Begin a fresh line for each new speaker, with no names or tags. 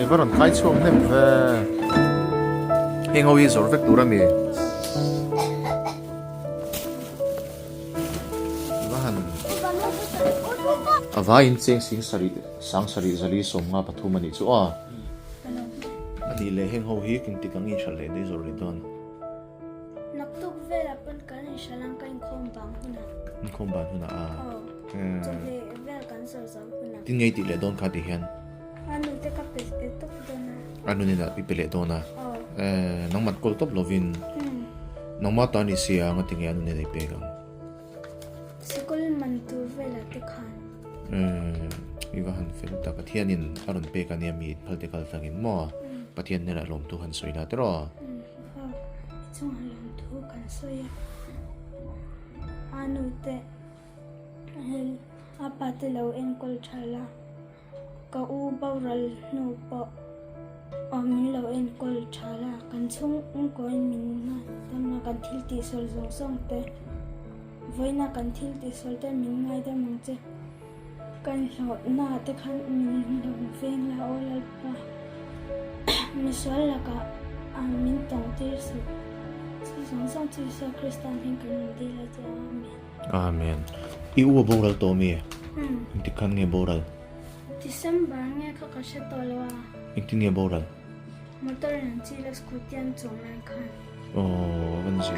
varon khai chuam nem ve heng howi zor vek turami vahan avain cheng sing sari sang sari zali somnga pathumani chu a ani le heng ho hi king tikangi shale dei zor ridon
naktuk vela pan kan shalang kan khombang huna
khomban huna a
chole vel kan so so huna
tin ngei ti le don kha ti hian
anu te ka pe te tok dona
anu ni na pi pele dona nang mat kol top lovin nang ma ta ni sia nga tinge anu ni dei pe ga
sikol man tu vela te khan
iwa han fel ta pathianin aron pe ka ni mi phalte kal tangin mo pathian nera lom tu han soina tero
chung halom tu kan soya anu te apa te lo en kol chala ka u baural no po min lo en kol chala kan chung ko min na tamna kan thil ti sol zong song te voina kan thil ti sol te min ngai da mong che kan lo na te khan min lo veng la olal pa mi sol la ka min tong ti su zong song ti so kristan hin kan di la ja
amen i u boral to mi ti kan nge boral
December nge ka ka she to lo
ti nge boral
motor nan chi la scooty an chong nan khan
van ji